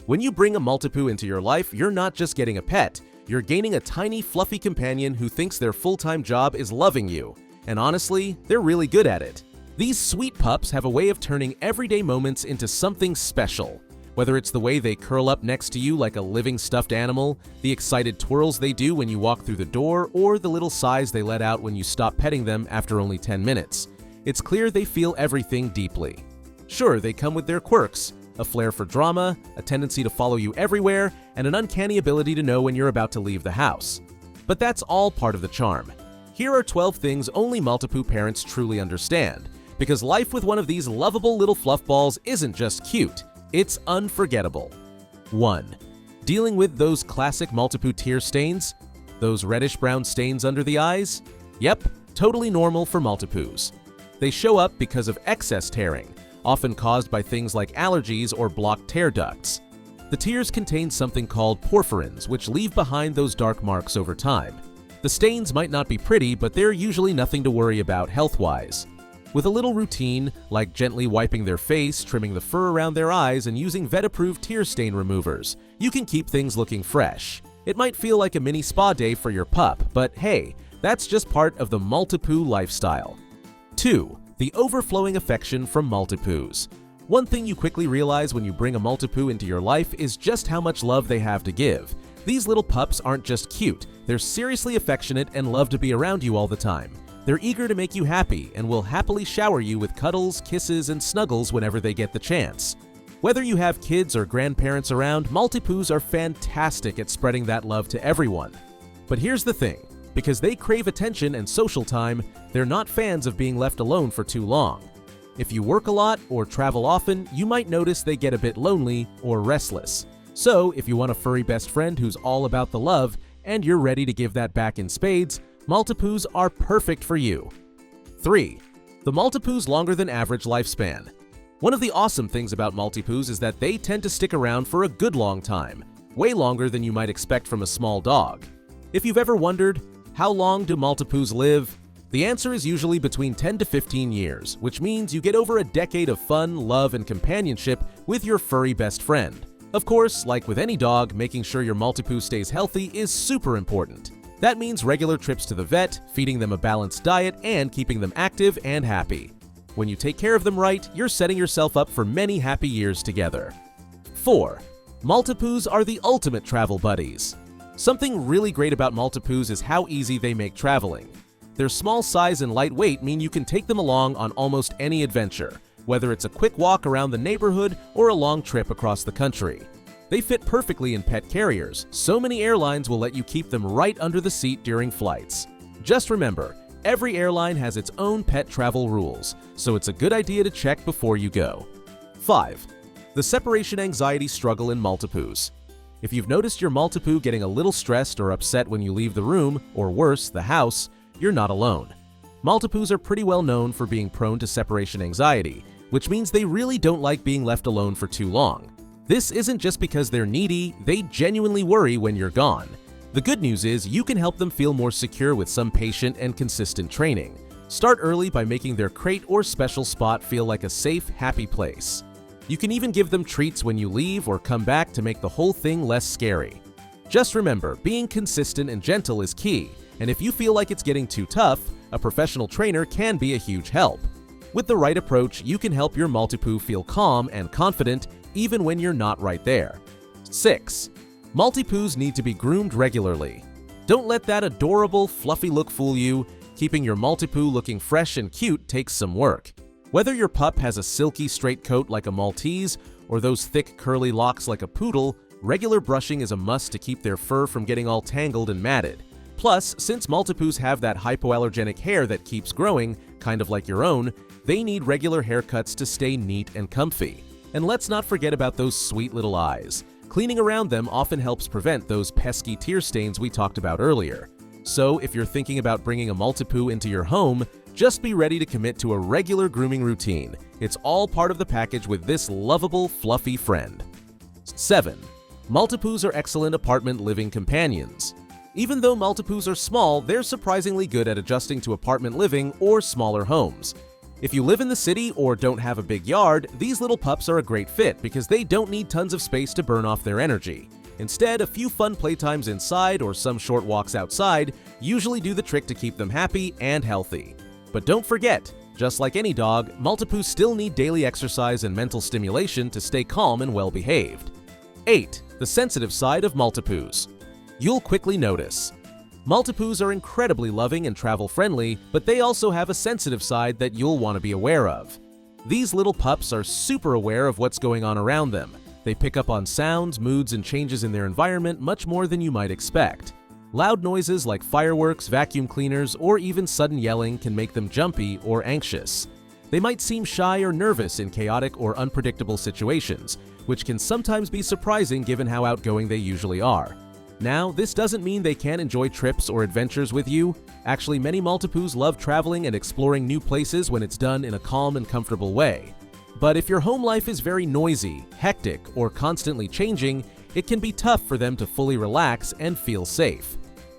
When you bring a Maltipoo into your life, you're not just getting a pet, you're gaining a tiny, fluffy companion who thinks their full-time job is loving you. And honestly, they're really good at it. These sweet pups have a way of turning everyday moments into something special. Whether it's the way they curl up next to you like a living stuffed animal, the excited twirls they do when you walk through the door, or the little sighs they let out when you stop petting them after only 10 minutes. It's clear they feel everything deeply. Sure, they come with their quirks, a flair for drama, a tendency to follow you everywhere, and an uncanny ability to know when you're about to leave the house. But that's all part of the charm. Here are 12 things only Maltipoo parents truly understand, because life with one of these lovable little fluffballs isn't just cute, it's unforgettable. 1. Dealing with those classic Maltipoo tear stains? Those reddish-brown stains under the eyes? Yep, totally normal for Maltipoos. They show up because of excess tearing, often caused by things like allergies or blocked tear ducts. The tears contain something called porphyrins, which leave behind those dark marks over time. The stains might not be pretty, but they're usually nothing to worry about health-wise. With a little routine, like gently wiping their face, trimming the fur around their eyes, and using vet-approved tear stain removers, you can keep things looking fresh. It might feel like a mini spa day for your pup, but hey, that's just part of the Maltipoo lifestyle. 2. The overflowing affection from Maltipoos. One thing you quickly realize when you bring a Maltipoo into your life is just how much love they have to give. These little pups aren't just cute, they're seriously affectionate and love to be around you all the time. They're eager to make you happy and will happily shower you with cuddles, kisses, and snuggles whenever they get the chance. Whether you have kids or grandparents around, Maltipoos are fantastic at spreading that love to everyone. But here's the thing. Because they crave attention and social time, they're not fans of being left alone for too long. If you work a lot or travel often, you might notice they get a bit lonely or restless. So, if you want a furry best friend who's all about the love and you're ready to give that back in spades, Maltipoos are perfect for you. 3. The Maltipoo's longer than average lifespan. One of the awesome things about Maltipoos is that they tend to stick around for a good long time, way longer than you might expect from a small dog. If you've ever wondered, how long do Maltipoos live? The answer is usually between 10 to 15 years, which means you get over a decade of fun, love, and companionship with your furry best friend. Of course, like with any dog, making sure your Maltipoo stays healthy is super important. That means regular trips to the vet, feeding them a balanced diet, and keeping them active and happy. When you take care of them right, you're setting yourself up for many happy years together. 4. Maltipoos are the ultimate travel buddies. Something really great about Maltipoos is how easy they make traveling. Their small size and light weight mean you can take them along on almost any adventure, whether it's a quick walk around the neighborhood or a long trip across the country. They fit perfectly in pet carriers. So many airlines will let you keep them right under the seat during flights. Just remember, every airline has its own pet travel rules, so it's a good idea to check before you go. 5. The separation anxiety struggle in Maltipoos. If you've noticed your Maltipoo getting a little stressed or upset when you leave the room, or worse, the house, you're not alone. Maltipoos are pretty well known for being prone to separation anxiety, which means they really don't like being left alone for too long. This isn't just because they're needy, they genuinely worry when you're gone. The good news is you can help them feel more secure with some patient and consistent training. Start early by making their crate or special spot feel like a safe, happy place. You can even give them treats when you leave or come back to make the whole thing less scary. Just remember, being consistent and gentle is key, and if you feel like it's getting too tough, a professional trainer can be a huge help. With the right approach, you can help your Maltipoo feel calm and confident even when you're not right there. 6. Maltipoos need to be groomed regularly. Don't let that adorable, fluffy look fool you. Keeping your Maltipoo looking fresh and cute takes some work. Whether your pup has a silky straight coat like a Maltese or those thick curly locks like a poodle, regular brushing is a must to keep their fur from getting all tangled and matted. Plus, since Maltipoos have that hypoallergenic hair that keeps growing, kind of like your own, they need regular haircuts to stay neat and comfy. And let's not forget about those sweet little eyes. Cleaning around them often helps prevent those pesky tear stains we talked about earlier. So if you're thinking about bringing a Maltipoo into your home, just be ready to commit to a regular grooming routine. It's all part of the package with this lovable, fluffy friend. 7. Maltipoos are excellent apartment living companions. Even though Maltipoos are small, they're surprisingly good at adjusting to apartment living or smaller homes. If you live in the city or don't have a big yard, these little pups are a great fit because they don't need tons of space to burn off their energy. Instead, a few fun playtimes inside or some short walks outside usually do the trick to keep them happy and healthy. But don't forget, just like any dog, Maltipoos still need daily exercise and mental stimulation to stay calm and well-behaved. 8. The sensitive side of Maltipoos. You'll quickly notice. Maltipoos are incredibly loving and travel-friendly, but they also have a sensitive side that you'll want to be aware of. These little pups are super aware of what's going on around them. They pick up on sounds, moods, and changes in their environment much more than you might expect. Loud noises like fireworks, vacuum cleaners, or even sudden yelling can make them jumpy or anxious. They might seem shy or nervous in chaotic or unpredictable situations, which can sometimes be surprising given how outgoing they usually are. Now, this doesn't mean they can't enjoy trips or adventures with you. Actually, many Maltipoos love traveling and exploring new places when it's done in a calm and comfortable way. But if your home life is very noisy, hectic, or constantly changing, it can be tough for them to fully relax and feel safe.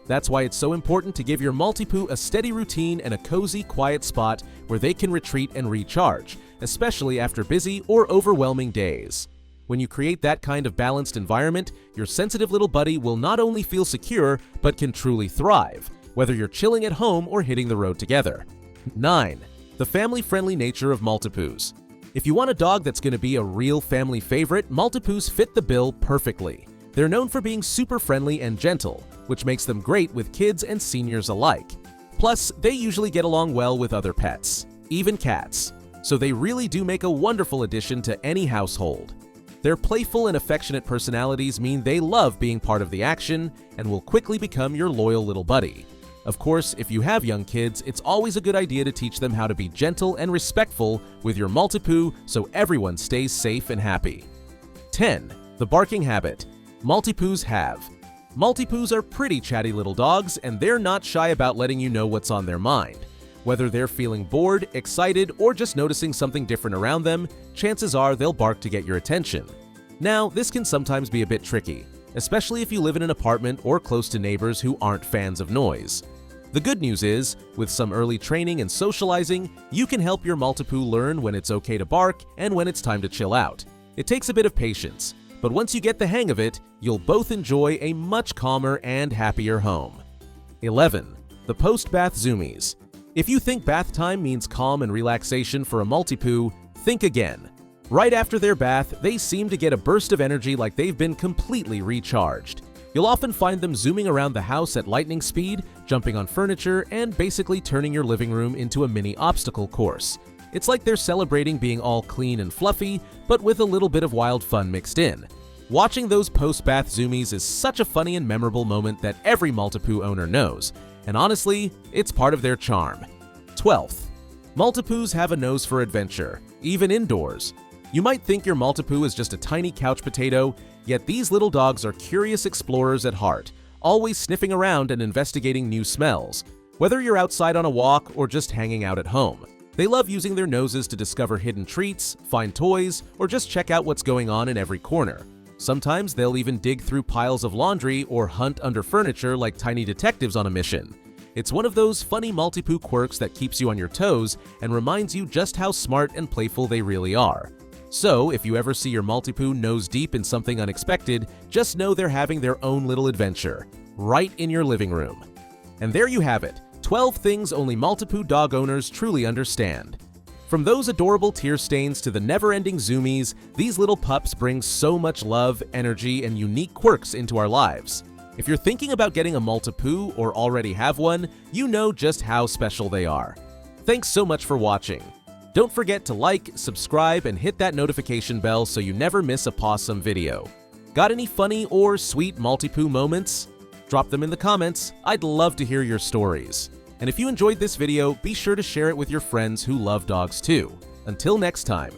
That's why it's so important to give your Maltipoo a steady routine and a cozy, quiet spot where they can retreat and recharge, especially after busy or overwhelming days. When you create that kind of balanced environment, your sensitive little buddy will not only feel secure, but can truly thrive, whether you're chilling at home or hitting the road together. 9. The family-friendly nature of Maltipoos. If you want a dog that's going to be a real family favorite, Maltipoos fit the bill perfectly. They're known for being super friendly and gentle, which makes them great with kids and seniors alike. Plus, they usually get along well with other pets, even cats, so they really do make a wonderful addition to any household. Their playful and affectionate personalities mean they love being part of the action and will quickly become your loyal little buddy. Of course, if you have young kids, it's always a good idea to teach them how to be gentle and respectful with your Maltipoo so everyone stays safe and happy. 10. The barking habit. Maltipoos have. Maltipoos are pretty chatty little dogs, and they're not shy about letting you know what's on their mind. Whether they're feeling bored, excited, or just noticing something different around them, chances are they'll bark to get your attention. Now, this can sometimes be a bit tricky, especially if you live in an apartment or close to neighbors who aren't fans of noise. The good news is, with some early training and socializing, you can help your Maltipoo learn when it's okay to bark and when it's time to chill out. It takes a bit of patience, but once you get the hang of it, you'll both enjoy a much calmer and happier home. 11. The post-bath zoomies. If you think bath time means calm and relaxation for a Maltipoo, think again. Right after their bath, they seem to get a burst of energy like they've been completely recharged. You'll often find them zooming around the house at lightning speed, jumping on furniture, and basically turning your living room into a mini obstacle course. It's like they're celebrating being all clean and fluffy, but with a little bit of wild fun mixed in. Watching those post-bath zoomies is such a funny and memorable moment that every Maltipoo owner knows, and honestly, it's part of their charm. 12th. Maltipoos have a nose for adventure, even indoors. You might think your Maltipoo is just a tiny couch potato, yet these little dogs are curious explorers at heart, always sniffing around and investigating new smells. Whether you're outside on a walk or just hanging out at home, they love using their noses to discover hidden treats, find toys, or just check out what's going on in every corner. Sometimes they'll even dig through piles of laundry or hunt under furniture like tiny detectives on a mission. It's one of those funny Maltipoo quirks that keeps you on your toes and reminds you just how smart and playful they really are. So, if you ever see your Maltipoo nose deep in something unexpected, just know they're having their own little adventure, right in your living room. And there you have it, 12 things only Maltipoo dog owners truly understand. From those adorable tear stains to the never-ending zoomies, these little pups bring so much love, energy, and unique quirks into our lives. If you're thinking about getting a Maltipoo or already have one, you know just how special they are. Thanks so much for watching. Don't forget to like, subscribe, and hit that notification bell so you never miss a pawsome video. Got any funny or sweet Maltipoo moments? Drop them in the comments. I'd love to hear your stories. And if you enjoyed this video, be sure to share it with your friends who love dogs too. Until next time.